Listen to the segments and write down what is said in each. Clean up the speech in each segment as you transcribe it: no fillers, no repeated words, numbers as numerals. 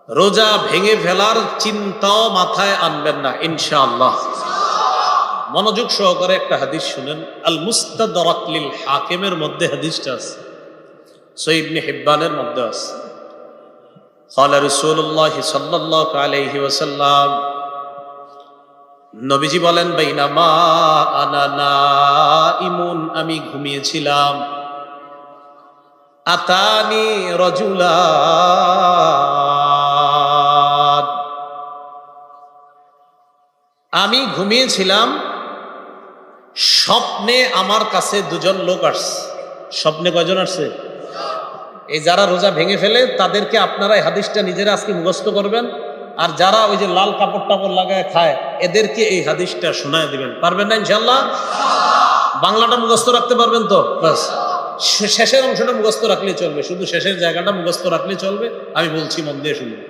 রোজা ভেঙে ফেলার চিন্তাও মাথায় আনবেন না ইনশাআল্লাহ। মনোযোগ সহকারে একটা হাদিস শুনেন। আল মুস্তাদরাক লিল হাকিমের মধ্যে হাদিসটা আছে, সহিহ ইবনে হিব্বানের মধ্যে আছে। ক্বালা রাসূলুল্লাহ সাল্লাল্লাহু আলাইহি ওয়াসাল্লাম, নবীজি বলেন, বাইনামা আনা নাইমুন, আমি ঘুমিয়েছিলাম, আতানি রাজুলান, আমি ঘুমিয়েছিলাম, স্বপ্নে আমার কাছে দুজন লোক আসছে। স্বপ্নে কয়জন আসছে? এই যারা রোজা ভেঙে ফেলে তাদেরকে আপনারা এই হাদিসটা নিজেরা আজকে মুখস্থ করবেন, আর যারা ওই যে লাল কাপড় টাপড় লাগায় খায় এদেরকে এই হাদিসটা শোনায় দিবেন। পারবেন না ইনশাআল্লাহ? বাংলাটা মুখস্থ রাখতে পারবেন তো? বাস, শেষের অংশটা মুখস্থ রাখলেই চলবে, শুধু শেষের জায়গাটা মুখস্থ রাখলেই চলবে। আমি বলছি, মন দিয়ে শুনুন।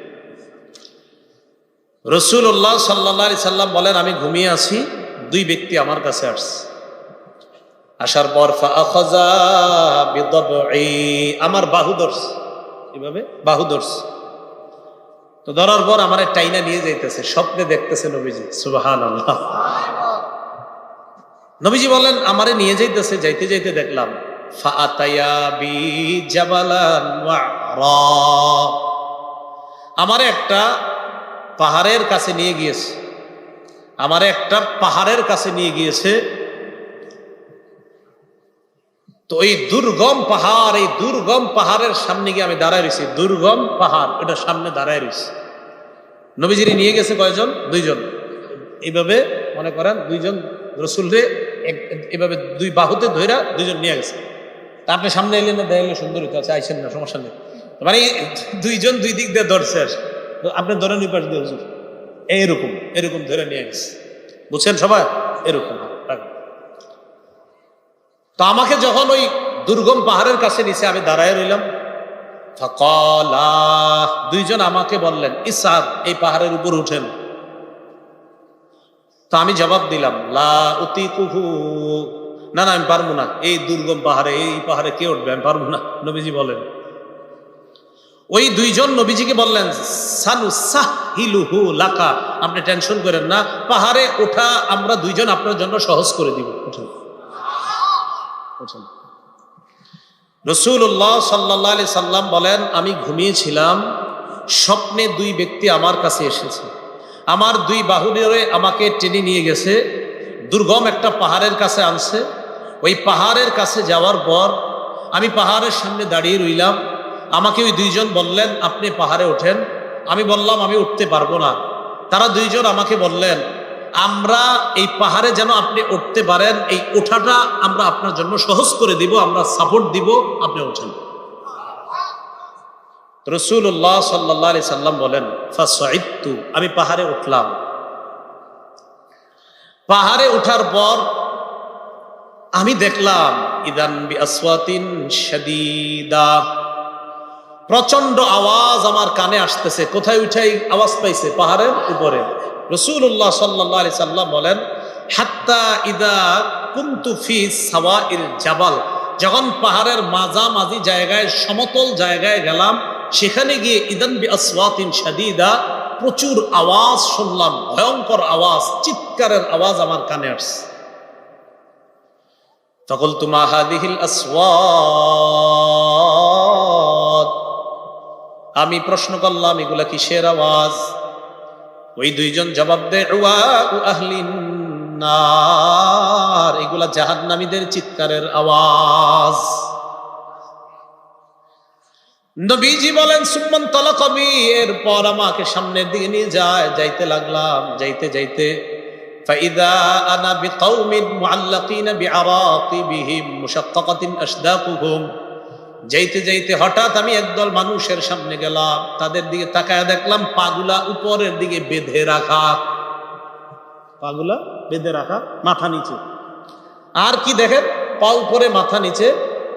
রাসূলুল্লাহ সাল্লাল্লাহু আলাইহি সাল্লাম বলেন, আমি ঘুমিয়ে আছি, দুই ব্যক্তি আমার কাছে আসছে। আসার পর ফাআখাযা বিদবঈ, আমার বাহু ধরছে, এভাবে বাহু ধরছে। তো ধরার পর আমার টাইনা নিয়ে যাইতেছে, স্বপ্নে দেখতেছে নবীজি। সুবহানাল্লাহ। নবীজি বলেন, আমারে নিয়ে যাইতেছে, যাইতে যাইতে দেখলাম ফাআতায়া বি জাবালান ওয়া'রা, আমারে একটা পাহাড়ের কাছে নিয়ে গিয়েছে, আমারে একটা পাহাড়ের কাছে নিয়ে গিয়েছে। তো এই দুর্গম পাহাড়, এই দুর্গম পাহাড়ের সামনে গিয়ে আমি দাঁড়ায় রয়েছি। দুর্গম পাহাড়, এটা সামনে দাঁড়ায় রয়েছি। নবীজিরে নিয়ে গেছে কয়জন? দুইজন। এইভাবে মনে করেন দুইজন রসুলরে এইভাবে দুই বাহুতে ধইরা দুইজন নিয়ে গেছে। তা আপনি সামনে এলেন না, দেখলে সুন্দর হইতে আছে, আইসেন না, সমস্যা নেই। মানে দুইজন দুই দিক দিয়ে ধরছে, আপনি ধরেন ওই পাশ দিয়ে হুজুর, এইরকম এরকম ধরে নিয়ে গেছে। বুঝছেন সবাই? এরকম। তো আমাকে যখন ওই দুর্গম পাহাড়ের কাছে নিচে আমি দাঁড়ায় রইলাম, ফাকালা, দুইজন আমাকে বললেন, ইসআদ, এই পাহাড়ের উপর উঠেন। তো আমি জবাব দিলাম, লা উতিকুহু, না না, আমি পারবো না, এই দুর্গম পাহাড়ে, এই পাহাড়ে কে উঠবে, আমি পারবো না। নবীজি বলেন, ওই দুইজন নবীজিকে বললেন, সানুসাহিলুহু লাকা, আপনি টেনশন করেন না, পাহাড়ে ওঠা আমরা দুইজন আপনার জন্য সহজ করে দিব, উঠেন। রাসূলুল্লাহ সাল্লাল্লাহু আলাইহি সাল্লাম বলেন, আমি ঘুমিয়েছিলাম, স্বপ্নে দুই ব্যক্তি আমার কাছে এসেছে, আমার দুই বাহু ধরে আমাকে টেনে নিয়ে গেছে, দুর্গম একটা পাহাড়ের কাছে আনছে। ওই পাহাড়ের কাছে যাওয়ার পর আমি পাহাড়ের সামনে দাঁড়িয়ে রইলাম। আমাকে ওই দুইজন বললেন, আপনি পাহাড়ে ওঠেন। আমি বললাম, আমি উঠতে পারবো না। তারা দুইজন আমাকে বললেন, আমরা এই পাহাড়ে যেন আপনি উঠতে পারেন, এই ওঠাটা আমরা আপনার জন্য সহজ করে দিব, আমরা সাপোর্ট দিব, আপনি ওঠেন। রাসূলুল্লাহ সাল্লাল্লাহু আলাইহি সাল্লাম বলেন, ফাসাইদতু, আমি পাহাড়ে উঠলাম। পাহাড়ে ওঠার পর আমি দেখলাম, ইদান বিআসওয়াতিন শাদীদা, প্রচন্ড আওয়াজ আমার কানে আসতেছে। কোথায় উঠাই আওয়াজ পাইছে? পাহাড়ের উপরে। রাসূলুল্লাহ সাল্লাল্লাহু আলাইহি সাল্লাম বলেন, হাত্তা ইদা কুনতু ফি সাওয়াইল জাবাল, যখন পাহাড়ের মাঝামাঝি জায়গায়, সমতল জায়গায় গেলাম, সেখানে গিয়ে ইদান বিআসওয়াতিন শাদীদা, প্রচুর আওয়াজ শুনলাম, ভয়ঙ্কর আওয়াজ, চিৎকারের আওয়াজ আমার কানে আসছে। ফাকুলতু মা হাযিহিল আসওয়াত, আমি প্রশ্ন করলাম, এগুলা কিসের আওয়াজ? ওই দুইজন জবাব দেয়, ওয়াউ আহলিন নার, এগুলা জাহান্নামীদের চিৎকারের আওয়াজ। নবীজি বলেন, সুম্মান তালাকাবি, এরপর আমাকে সামনের দিকে নিয়ে যায়, যাইতে লাগলাম। যাইতে যাইতে ফাইদা আনা বিকাউমিন মুআল্লাকিনা বিআরাকিবিহিম মুশাক্কাকাতিন আশদাকুহুম, যাইতে যাইতে হঠাৎ আমি একদল মানুষের সামনে গেলাম, তাদের দিকে তাকায় দেখলাম পাগুলা উপরের দিকে বেঁধে রাখা, পাগুলা বেঁধে রাখা, মাথা নিচে। আর কি দেখেন? পা উপরে মাথা নিচে।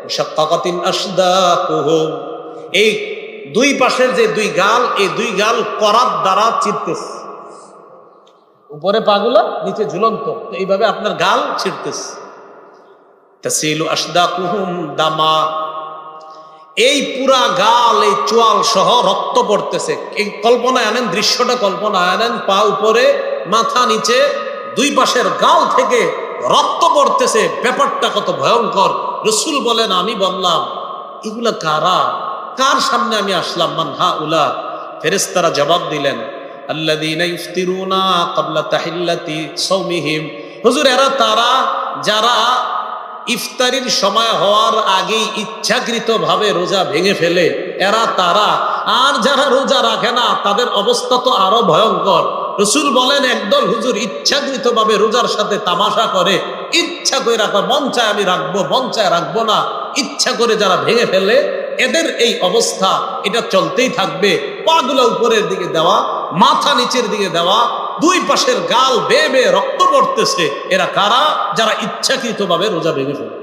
মুশাক্কাকাতিন আশদাকুহুম, এই দুই পাশের যে দুই গাল, এই দুই গাল করাত দ্বারা চিরতেছে, উপরে পাগুলা, নিচে ঝুলন্ত, এইভাবে আপনার গাল ছিঁড়তেছে। তাসিলু আশদাকুহুম দামা, এই পুরা গাল, এই চোয়াল সহ রক্ত পড়তেছে। এই কল্পনায় আনেন, দৃশ্যটা কল্পনায় আনেন, পা উপরে মাথা নিচে, দুই পাশের গাল থেকে রক্ত পড়তেছে। ব্যাপারটা কত ভয়ঙ্কর। রসুল বলেন, আমি বললাম এগুলা কারা, কার সামনে আমি আসলাম? মান হাউলা? ফেরেশতারা জবাব দিলেন, আল্লাযীনা ইফতিরুনা ক্বাবলা তাহিল্লাতি সাওমিহিম। হুজুর, এরা তারা যারা ইফতারির সময় হওয়ার আগেই ইচ্ছাকৃতভাবে রোজা ভেঙে ফেলে, এরা তারা। আর যারা রোজা রাখে না তাদের অবস্থা তো আরো ভয়ঙ্কর। রসুল বলেন, একদল হুজুর ইচ্ছাকৃতভাবে রোজার সাথে তামাশা করে, ইচ্ছা করে রাখা, মন চায় আমি রাখবো, মন চায় রাখবো না, ইচ্ছা করে যারা ভেঙে ফেলে, এদের এই অবস্থা এটা চলতেই থাকবে। পাগুলো উপরের দিকে দেওয়া, মাথা নিচের দিকে দেওয়া, দুই পাশের গাল বেয়ে বেয়ে রক্ত পড়তেছে। এরা কারা? যারা ইচ্ছাকৃতভাবে রোজা ভেঙে ফেলে।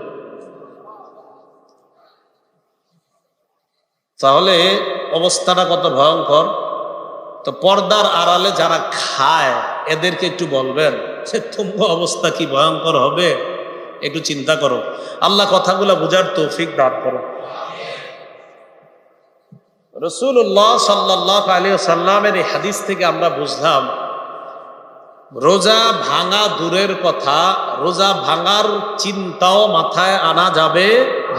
তাহলে অবস্থাটা কত ভয়ঙ্কর। তো পর্দার আড়ালে যারা খায় এদেরকে একটু বলবেন যে তোমার অবস্থা কি ভয়ঙ্কর হবে, একটু চিন্তা করো। আল্লাহ কথাগুলো বুঝার তৌফিক দান করো। রাসূলুল্লাহ সাল্লাল্লাহু আলাইহি ওয়াসাল্লামের এই হাদিস থেকে আমরা বুঝলাম, রোজা ভাঙা দূরের কথা, রোজা ভাঙার চিন্তাও মাথায় আনা যাবে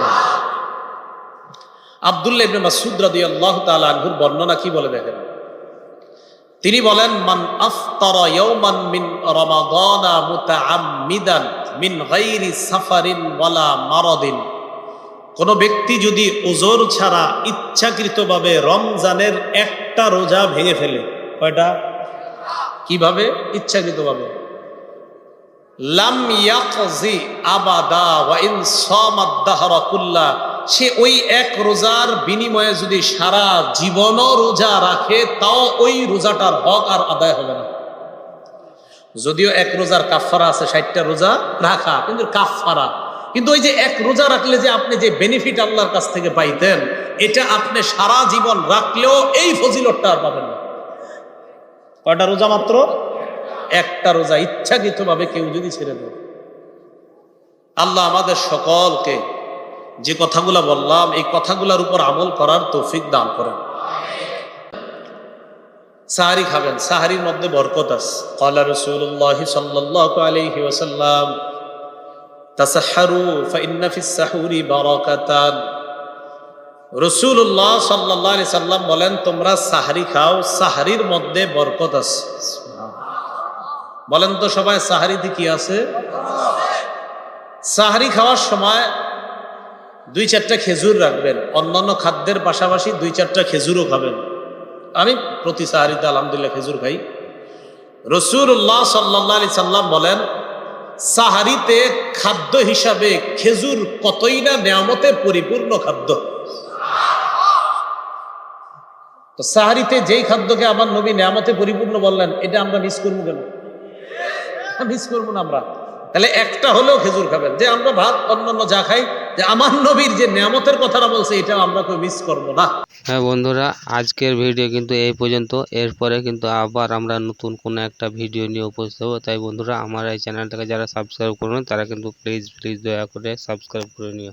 না। আব্দুল্লাহ ইবনে মাসউদ রাদিয়াল্লাহু তাআলা আনহুর বর্ণনা কি বলে দেখেন। তিনি বলেন, মান আফতারা ইয়াওমান মিন রমাদানা মুতাআম্মিদান মিন গায়রি সাফারিন ওয়ালা মারাদিন। কোন ব্যক্তি যদি ওজর ছাড়া ইচ্ছাকৃতভাবে রমজানের একটা রোজা ভেঙে ফেলে, কয়টা? কিভাবে? ইচ্ছাকৃতভাবে। লাম ইয়াকজি আবাদা ওয়া ইন সামাদ দাহরা কুল্লা। সে ওই এক রোজার বিনিময়ে যদি সারা জীবনও রোজা রাখে, তাও ওই রোজাটার হক আর আদায় হবে না। যদিও এক রোজার কাফারা আছে, 60টা রোজা রাখা, কিন্তু কাফারা। কিন্তু ওই যে এক রোজা রাখলে যে আপনি যে বেনিফিট আল্লাহর কাছ থেকে পাইতেন, এটা আপনি সারা জীবন রাখলেও এই ফজিলতটা আর পাবেন না। কয়টা রোজা? মাত্র একটা রোজা ইচ্ছাকৃতভাবে কেউ যদি ছেড়ে দেয়। আল্লাহ আমাদের সকলকে যে কথাগুলা বললাম এই কথাগুলোর উপর আমল করার তৌফিক দান করেন। সাহারি খাবেন, সাহারির মধ্যে বরকত আছে। ক্বালা রাসূলুল্লাহ সাল্লাল্লাহু আলাইহি ওয়াসাল্লাম, তাসাহহারু ফাইন্না ফিস সাহুরি বারাকাতান। রাসূলুল্লাহ সাল্লাল্লাহু আলাইহি সাল্লাম বলেন, তোমরা সাহারি খাও, সাহারির মধ্যে বরকত আছে। বলেন তো সবাই, সাহারিতে কি আছে? সাহারি খাওয়ার সময় 2-4টা খেজুর রাখবেন, অন্যান্য খাদ্যের পাশাপাশি 2-4টা খেজুরও খাবেন। আমি প্রতি সাহারিতে আলহামদুলিল্লাহ খেজুর খাই। রাসূলুল্লাহ সাল্লাল্লাহু আলাইহি সাল্লাম বলেন, সাহারিতে খাদ্য হিসাবে খেজুর কতই না নিয়ামতে পরিপূর্ণ খাদ্য। তো সাহারিতে যেই খাদ্যকে আমার নবী নিয়ামতে পরিপূর্ণ বললেন, এটা আমরা মিস করবো কেন? মিস করবো না আমরা। তাহলে একটা হলেও খেজুর খাবেন। যে আমরা ভাত অন্যান্য যা খাই, যে আমার নবীর যে নিয়ামতের কথাটা বলছে, এটা আমরা কেউ মিস করবো না। হ্যাঁ বন্ধুরা, আজকের ভিডিও কিন্তু এই পর্যন্ত। এরপরে কিন্তু আবার আমরা নতুন কোনো একটা ভিডিও নিয়ে উপস্থিত হবো। তাই বন্ধুরা, আমার এই চ্যানেলটাকে যারা সাবস্ক্রাইব করবেন তারা কিন্তু প্লিজ দয়া করে সাবস্ক্রাইব করে নিও।